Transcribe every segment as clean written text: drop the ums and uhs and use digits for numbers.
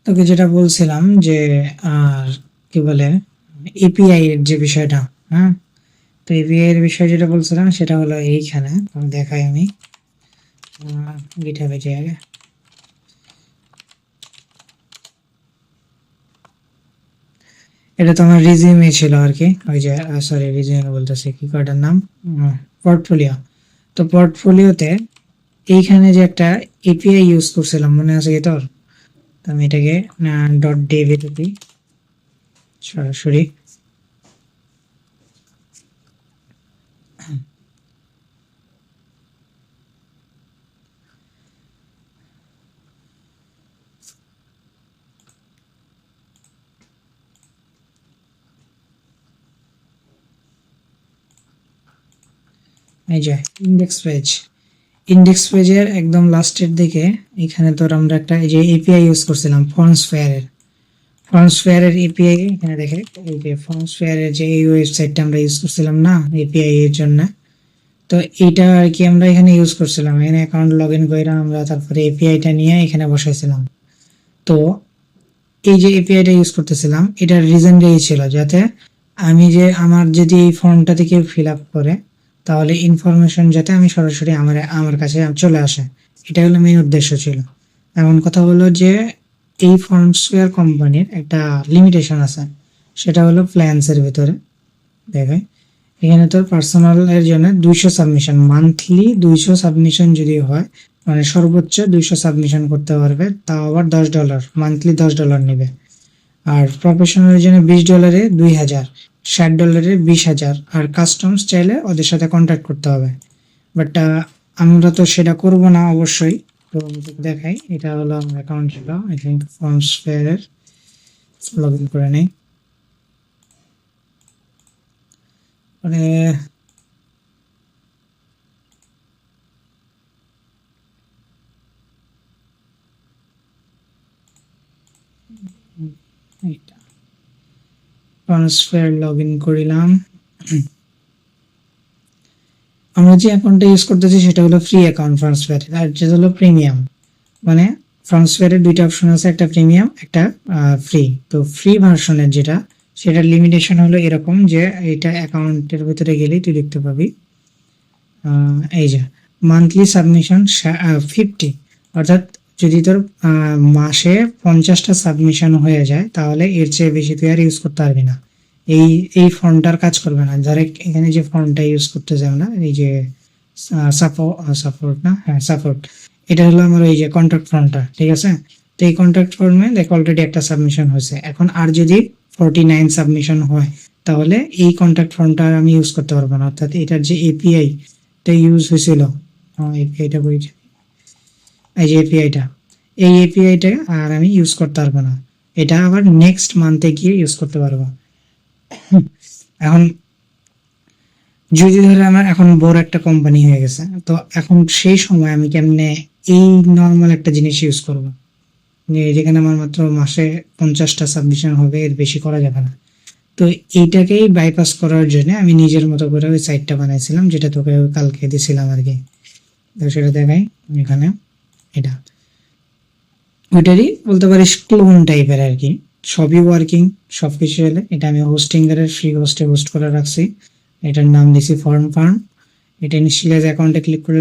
তোকে যেটা বলছিলাম যে আর কি বলে এপিআই এর যে বিষয়টা, হ্যাঁ, তো এপিআই এর বিষয় যেটা বলছিলাম সেটা হলো এইখানে দেখাই আমি গিটহাবে যে আগে এটা তো আমার রিজিউমে ছিল আর কি, ওই যে সরি রিজিউমে বলতেছি, কি কার্ডের নাম, পোর্টফোলিও। তো পোর্টফোলিওতে এইখানে যে একটা এপিআই ইউজ করছিলাম মনে আছে কি তোর? তো আমি এটাকে .dev দিই সরাসরি। এই যে ইন্ডেক্স পেজের একদম লাস্টের দিকে এখানে তোর আমরা একটা এই যে এপিআই ইউজ করছিলাম ফর্মসফেয়ারের এপিআই এখানে দেখে, এই যে ফর্মসফেয়ারের যে এই ওয়েবসাইটটা আমরা ইউজ করছিলাম না এপিআই এর জন্য, তো এইটা আর কি আমরা এখানে ইউজ করছিলাম। এখানে অ্যাকাউন্ট লগ ইন করে আমরা তারপরে এপিআইটা নিয়ে এখানে বসাইছিলাম। তো এই যে এপিআইটা ইউজ করতেছিলাম এটার রিজনটা এই ছিল যাতে আমি যে আমার যদি এই ফর্মটাতে কেউ ফিল আপ করে তাহলে ইনফরমেশন যাতে আমি সরাসরি আমার কাছে চলে আসে, এটা হলো মেইন উদ্দেশ্য ছিল। এমন কথা হলো যে এই ফর্মসফেয়ার কোম্পানির একটা লিমিটেশন আছে, সেটা হলো প্ল্যান্সের ভিতরে দেখে এখানে তোর পার্সোনাল এর জন্য 200 সাবমিশন, মান্থলি 200 সাবমিশন যদি হয় মানে সর্বোচ্চ 200 সাবমিশন করতে পারবে, তাও আবার $10, মান্থলি $10 নেবে। আর প্রফেশনালের জন্য $20 2000, $60 20,000, আর কাস্টমস চাইলে ওদের সাথে কন্ট্যাক্ট করতে হবে। বাট আমরা তো সেটা করব না অবশ্যই। তো দেখাই, এটা হলো আমার অ্যাকাউন্ট ছিল, আই থিঙ্ক ফর্মসফেয়ারের, লগ ইন করে নেই। মানে ট্রান্সফার লগ ইন করিলাম। আমরা যে অ্যাকাউন্টটা ইউজ করতেছি সেটা হলো ফ্রি অ্যাকাউন্ট ট্রান্সফার, আর যেটা হলো প্রিমিয়াম। মানে ট্রান্সফারের দুইটা অপশন আছে, একটা প্রিমিয়াম একটা ফ্রি। তো ফ্রি ভার্সনের যেটা সেটার লিমিটেশন হলো এরকম যে এটা অ্যাকাউন্টের ভিতরে গেলেই তুই দেখতে পাবি এই যে মান্থলি সাবমিশন 50, অর্থাৎ যদি তোর মাসে 50টা সাবমিশন হয়ে যায় তাহলে এর চেয়ে বেশি তুই আর ইউজ করতে পারবি না। এই ফর্মটার কাজ করবে না। ডাইরেক্ট এখানে যে ফর্মটা ইউজ করতে যাও না, এই যে সাপোর্ট না, হ্যাঁ সাপোর্ট, এটা হলো আমার এই যে কন্ট্যাক্ট ফর্মটা, ঠিক আছে? তো এই কন্ট্যাক্ট ফর্মে দেখ অলরেডি একটা সাবমিশন হয়েছে, এখন আর যদি 49 সাবমিশন হয় তাহলে এই কন্ট্যাক্ট ফর্মটা আর আমি ইউজ করতে পারবো না, অর্থাৎ এটার যে এপিআই টা ইউজ হয়েছিল, এপিআইটা বলছি, এই যে এপিআইটা, এই এপিআইটা আর আমি ইউজ করতে পারবো না, এটা আবার নেক্সট মান্থে গিয়ে ইউজ করতে পারবো। এখন যদি ধরে আমার এখন বড় একটা কোম্পানি হয়ে গেছে, তো এখন সেই সময় আমি কেমনে এই নর্মাল একটা জিনিস ইউজ করব, যে যেখানে আমার মাত্র মাসে 50টা সাবমিশন হবে, এর বেশি করা যাবে না। তো এইটাকেই বাইপাস করার জন্য আমি নিজের মতো করে ওই সাইটটা বানাইছিলাম, যেটা তোকে কালকে দিয়েছিলাম আর কি। তো সেটা দেখাই এখানে, এটা ওইটারই বলতে পারিস ক্লোন টাইপের আর কি, সবই ওয়ার্কিং সবকিছু হলে। এটা আমি হোস্টিং এর ফ্রি হোস্টে হোস্ট করে রাখছি, এটার নাম দিছি ফার্ম। এটা ইনিশিয়ালাইজ অ্যাকাউন্টে ক্লিক করলে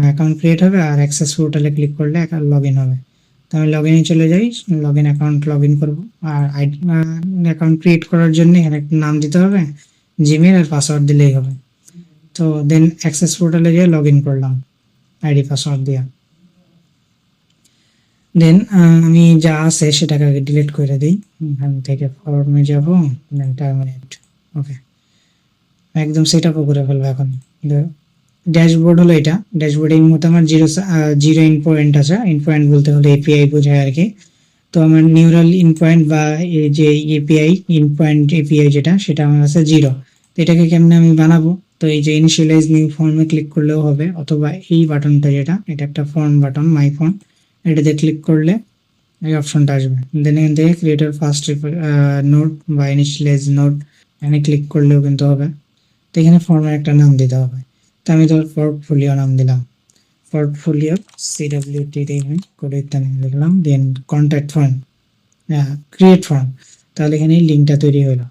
অ্যাকাউন্ট ক্রিয়েট হবে, আর অ্যাক্সেস পোর্টালে ক্লিক করলে লগ ইন হবে। তো আমি লগ ইনে চলে যাই, log in account log in করবো। আর আইডি অ্যাকাউন্ট ক্রিয়েট করার জন্য এখানে একটা নাম দিতে হবে, জিমেল আর পাসওয়ার্ড দিলেই হবে। তো দেন অ্যাক্সেস পোর্টালে গিয়ে লগ ইন করলাম আইডি পাসওয়ার্ড দিয়ে। দেন আমি যা আছে সেটাকে আগে ডিলিট করে দিই, এখান থেকে ফর্মে যাব, দেন টার্মিনেট, ওকে একদম সেট আপও করে ফেলবো। এখন ড্যাশবোর্ড হলো এটা, ড্যাশবোর্ডে এই মতো আমার জিরো ইন পয়েন্ট আছে, ইন পয়েন্ট বলতে হলে এপিআই বোঝায় আর কি। তো আমার নিউরাল ইন পয়েন্ট বা এই যে এপিআই ইন পয়েন্ট এপিআই যেটা, সেটা আমার আছে 0। তো এটাকে কেমনে আমি বানাবো? তো এই যে ইনিশিয়ালাইজ নিউ ফর্মে ক্লিক করলেও হবে, অথবা এই বাটনটা যেটা, এটা একটা ফর্ম বাটন, মাই ফর্ম, এটাতে ক্লিক করলে এই অপশনটা আসবে। দেন এখান থেকে ক্রিয়েটর ফার্স্ট নোট বা ইনিশিয়ালাইজ নোট, এখানে ক্লিক করলেও কিন্তু হবে। তো এখানে ফর্মের একটা নাম দিতে হবে, তো আমি তো পোর্টফোলিও নাম দিলাম, পোর্টফোলিও CWT করে ইত্যাদি লিখলাম। দেন কন্ট্যাক্ট ফর্ম, ক্রিয়েট ফর্ম, তাহলে এখানে লিঙ্কটা তৈরি হলো।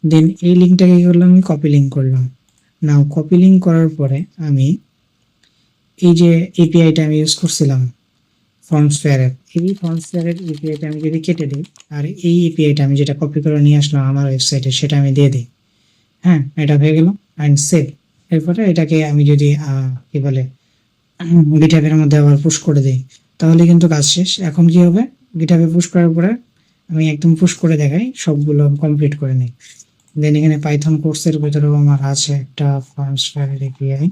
দেন এই লিঙ্কটাকে কি করলাম, আমি কপি লিঙ্ক করলাম। নাও কপি লিঙ্ক করার পরে আমি এই যে এপিআইটা আমি ইউজ করছিলাম ফর্মসফেয়ারের, এই ফর্মসফেয়ারের এপিআইটা আমি যদি কেটে দিই, আর এই এপিআইটা আমি যেটা কপি করে নিয়ে আসলাম আমার ওয়েবসাইটে সেটা আমি দিয়ে দিই। হ্যাঁ, এটা হয়ে গেল অ্যান্ড সেভ। এরপরে এটাকে আমি যদি কি বলে গিটহাবের মধ্যে আবার পুশ করে দিই, তাহলে কিন্তু কাজ শেষ। এখন কি হবে, গিটহাবে পুশ করার পরে আমি একদম পুশ করে দেখাই, সবগুলো কমপ্লিট করে নিই। দেন এখানে পাইথন কোর্সের ভিতরেও আমার আছে একটা ফর্মসফেয়ারের এপিআই।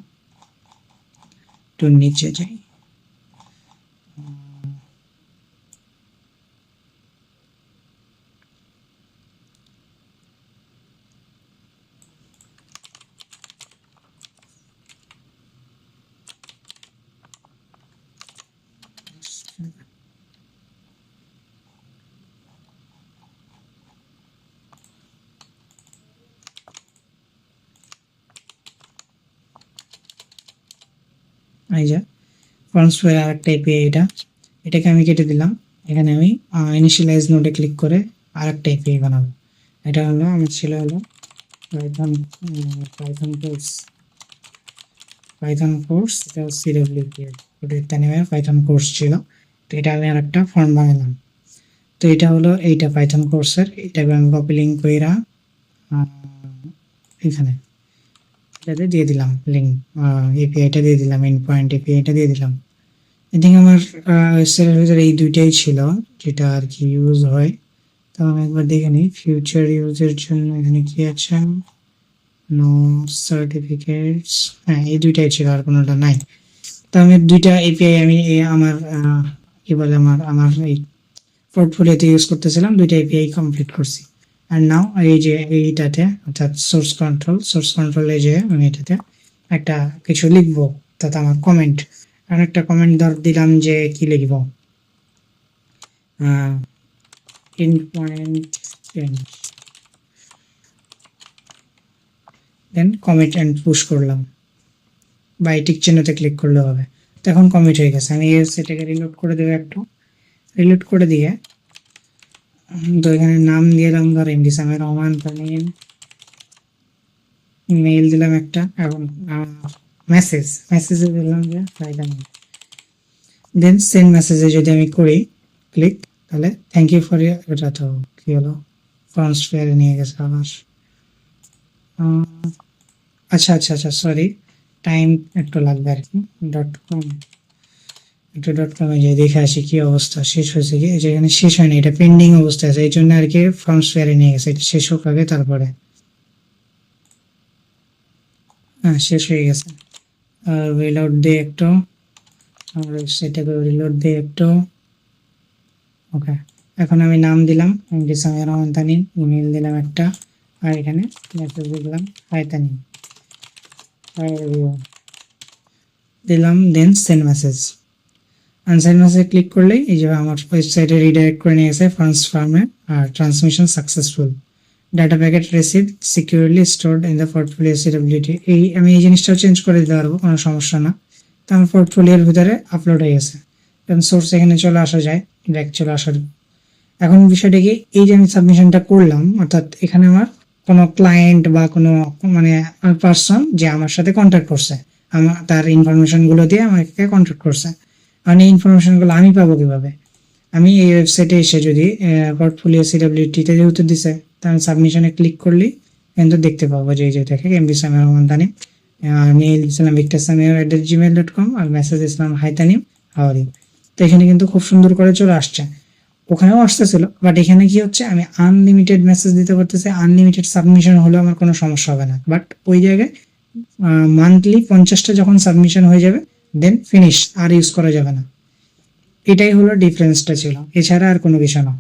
একটু নিচে যাই, এই যে ফর্মসফেয়ার আরেকটা এপিআই, এটাকে আমি কেটে দিলাম। এখানে আমি ইনিশিয়ালাইজ নোডে ক্লিক করে আরেকটা এপিআই বানাবো। এটা হলো আমার ছিল হলো পাইথন কোর্স, এটা সিডব্লিউপি পাইথন কোর্স ছিল। তো এটা আমি আরেকটা ফর্ম বানালাম। তো এটা হলো এইটা পাইথন কোর্সের, এটাকে আমি কপি লিঙ্ক কইরা এখানে এটাতে দিয়ে দিলাম, লিঙ্ক এপিআইটা দিয়ে দিলাম, এন্ড পয়েন্ট এপিআইটা দিয়ে দিলাম। আই থিঙ্ক আমার ওয়েবসাইটের ভিতরে এই দুইটাই ছিল যেটা আর কি ইউজ হয়। তো আমি একবার দেখে নিই ফিউচার ইউজের জন্য এখানে কি আছে, নো সার্টিফিকেটস। হ্যাঁ, এই দুইটাই ছিল, আর কোনোটা নাই। তো আমি দুইটা এপিআই আমি আমার কি বলে আমার এই পোর্টফোলিওতে ইউজ করতেছিলাম, দুইটা এপিআই কমপ্লিট করছি। আর নাও এই যে এইটাতে অর্থাৎ সোর্স কন্ট্রোলে যে আমি এটাতে একটা কিছু লিখবো, অর্থাৎ আমার কমেন্ট, আর একটা কমেন্ট দিলাম যে কি লিখব, endpoint change, then commit and push করলাম, বা এই টিক চিহ্নতে ক্লিক করলে হবে। তো এখন কমিট হয়ে গেছে। আমি সেটাকে রিলোড করে দেবো, একটু রিলোড করে দিয়ে তো এখানে নাম দিলাম ধর এমডি সামির রহমান তানিম, মেইল দিলাম একটা, এখন মেসেজে দিলাম যে ফাইদানি। দেন সেন্ড মেসেজে যদি আমি করি ক্লিক, তাহলে থ্যাংক ইউ ফর ইয়ার, এটা তো কি হলো ফর্মসফেয়ারে নিয়ে গেছে আবার। আচ্ছা সরি, টাইম একটু লাগবে আর কি। .com একটু .com-এ যে দেখে আসি কি অবস্থা, শেষ হয়েছে কি, যেখানে শেষ হয়নি, এটা পেন্ডিং অবস্থায় আছে, এই জন্য আর কি ফর্মসফেয়ারে নিয়ে গেছে। এটা শেষ হোক আগে, তারপরে হ্যাঁ শেষ হয়ে গেছে। আর রিলোড দিয়ে একটু, সেটাকে রিলোড দিয়ে একটু। ওকে, এখন আমি নাম দিলাম এমডি সামির রহমান তানিম, ইমেল দিলাম একটা, আর এখানে মেসেজ দিলাম হাই তানিম, দিলাম। দেন সেন্ড মেসেজ, আনসাইন মেসেজ ক্লিক করলেই এই যে আমার ওয়েবসাইটে রিডাইরেক্ট করে নিয়ে গেছে ফান্ডস ফার্মে। আর transmission successful, data packet receive securely stored in the portfolio CWT. আমি এই জিনিসটাও চেঞ্জ করে দিতে পারবো, কোনো সমস্যা না। তো আমার পোর্টফোলিওর ভিতরে আপলোড হয়ে গেছে। কারণ সোর্স এখানে চলে আসা যায়, ব্যাক চলে আসার। এখন বিষয়টা কি, এই যে আমি সাবমিশনটা করলাম, অর্থাৎ এখানে আমার কোনো ক্লায়েন্ট বা কোনো মানে পার্সন যে আমার সাথে কন্ট্যাক্ট করছে, আমার তার ইনফরমেশনগুলো দিয়ে আমাকে কন্ট্যাক্ট করছে। আর এই ইনফরমেশনগুলো আমি পাবো কিভাবে? আমি এই ওয়েবসাইটে এসে যদি পোর্টফোলিও সিডব্লিউটিতে যেহেতু দিছে, তা আমি সাবমিশনে ক্লিক করলেই কিন্তু দেখতে পাবো যে এই যে দেখে এমডি সামির রহমান তানিম, মেইল দিয়েছিলাম victorsamir@gmail.com, আর মেসেজ দিয়েছিলাম hi Tanim how are you. তো এখানে কিন্তু খুব সুন্দর করে চলে আসছে, ওখানেও আসতেছিল, বাট এখানে কি হচ্ছে, আমি আনলিমিটেড মেসেজ দিতে পারতেছি, আনলিমিটেড সাবমিশন হলেও আমার কোনো সমস্যা হবে না। বাট ওই জায়গায় মান্থলি 50টা যখন সাবমিশন হয়ে যাবে, দেন ফিনিশ, আর ইউজ করা যাবে না। এটাই হলো ডিফারেন্সটা ছিল, এছাড়া আর কোনো কিছু না।